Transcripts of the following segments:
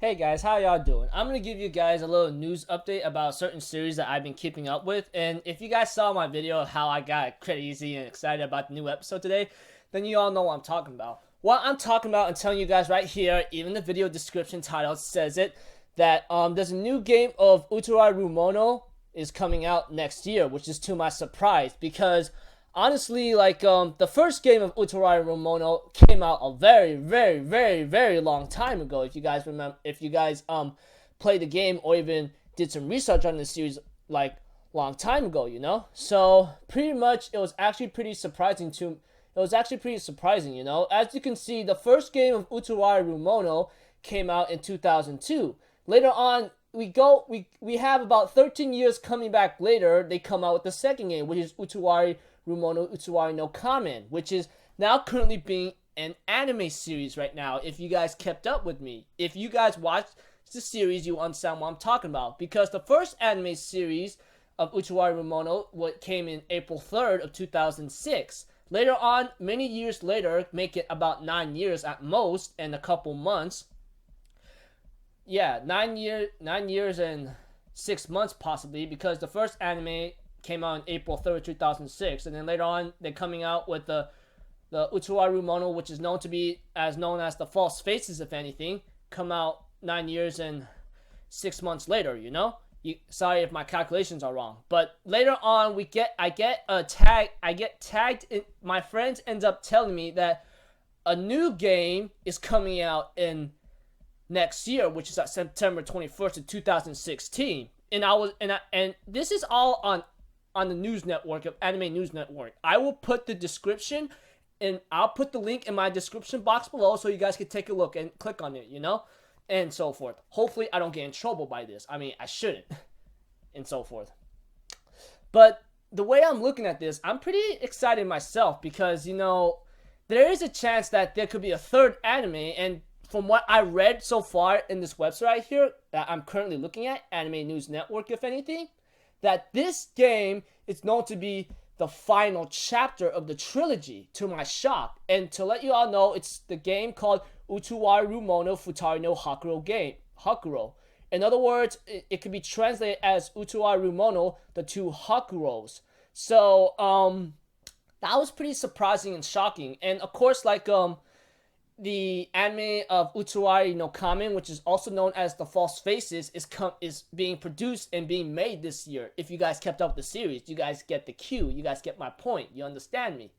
Hey guys, how y'all doing? I'm gonna give you guys a little news update about a certain series that I've been keeping up with. And if you guys saw my video of how I got crazy and excited about the new episode today, then you all know what I'm talking about. What I'm talking about and telling you guys right here, even the video description title says it, that there's a new game of Utawarerumono is coming out next year, which is to my surprise because honestly, the first game of Utawarerumono came out a very, very, very, very long time ago. If you guys remember, if you guys played the game or even did some research on the series, like long time ago, you know. So pretty much, it was actually pretty surprising to. It was actually pretty surprising, you know. As you can see, the first game of Utawarerumono came out in 2002. Later on, we have about 13 years coming back later. They come out with the second game, which is Utawarerumono Utawari no Kamen, which is now currently being an anime series right now. If you guys kept up with me, if you guys watched the series, you understand what I'm talking about. Because the first anime series of Utawarerumono what came in April 3rd of 2006. Later on, many years later, make it about 9 years at most, and a couple months. Yeah, 9 years and 6 months possibly, because the first anime came out on April 3rd, 2006, and then later on they're coming out with the Utawarerumono, which is known as the False Faces, if anything, come out 9 years and 6 months later. You know, sorry if my calculations are wrong, but later on I get tagged. My friends end up telling me that a new game is coming out in next year, which is at September 21st of 2016. And this is all on the news network of Anime News Network. I will put the description and I'll put the link in my description box below so you guys can take a look and click on it, you know, and so forth. Hopefully I don't get in trouble by this. I mean, I shouldn't, and so forth. But the way I'm looking at this, I'm pretty excited myself because, you know, there is a chance that there could be a third anime, and from what I read so far in this website right here that I'm currently looking at, Anime News Network, if anything, that this game is known to be the final chapter of the trilogy, to my shock. And to let you all know, it's the game called Utawarerumono Futari no Hakuoro. In other words, it could be translated as Utawarerumono, the two Hakuros. So, that was pretty surprising and shocking. And of course, the anime of Utawari no Kamen, which is also known as the False Faces, is being produced and being made this year. If you guys kept up the series, you guys get the cue. You guys get my point. You understand me.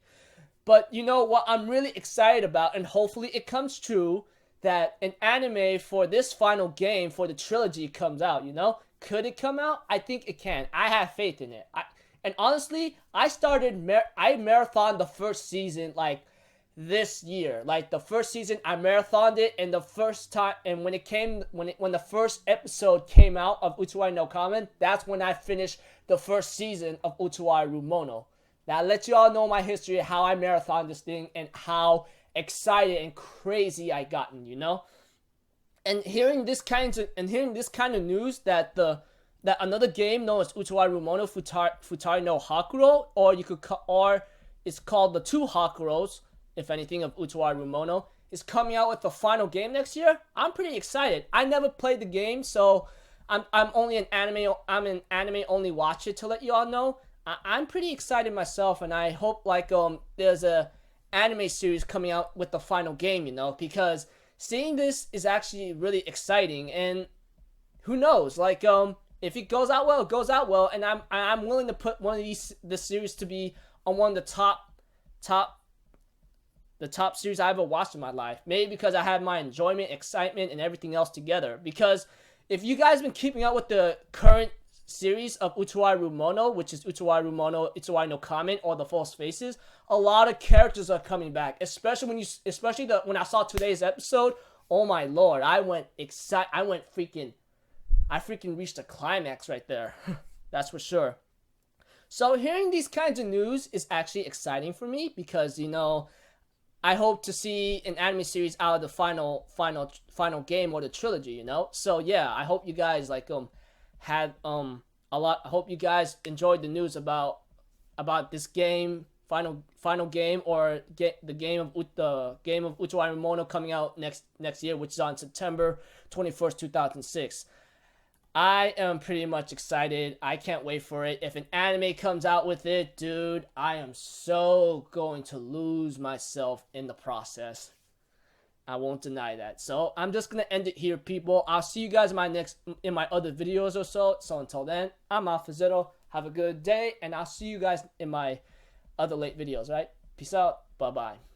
But you know what I'm really excited about, and hopefully it comes true, that an anime for this final game for the trilogy comes out, you know? Could it come out? I think it can. I have faith in it. And honestly, I marathoned the first season, this year. Like the first season I marathoned it, and the first time, and when the first episode came out of Utawari no Kamen, that's when I finished the first season of Utawarerumono. Now I let you all know my history, how I marathoned this thing and how excited and crazy I gotten, you know? And hearing this kind of news that another game known as Utawarerumono Futari no Hakuoro, or it's called the Two Hakuros, if anything, of Utawarerumono, is coming out with the final game next year. I'm pretty excited. I never played the game, so I'm an anime only watcher, to let you all know. I'm pretty excited myself, and I hope there's a anime series coming out with the final game, you know, because seeing this is actually really exciting. And who knows, if it goes out well, it goes out well, and I'm willing to put one of this series to be on one of the top series I ever watched in my life. Maybe because I have my enjoyment, excitement, and everything else together. Because if you guys have been keeping up with the current series of Utawarerumono, which is Utawarerumono Utawari no Kamen, or the False Faces, a lot of characters are coming back. Especially when I saw today's episode. Oh my lord, I freaking reached a climax right there. That's for sure. So hearing these kinds of news is actually exciting for me because, you know, I hope to see an anime series out of the final game or the trilogy, you know? So yeah, I hope you guys had a lot. I hope you guys enjoyed the news about this game, final game, or the game of Utawarerumono coming out next year, which is on September 21st, 2006. I am pretty much excited. I can't wait for it. If an anime comes out with it, dude, I am so going to lose myself in the process. I won't deny that. So I'm just gonna end it here, people. I'll see you guys in my other videos or so. So until then, I'm Alpha Zero. Have a good day, and I'll see you guys in my other late videos, right? Peace out. Bye-bye.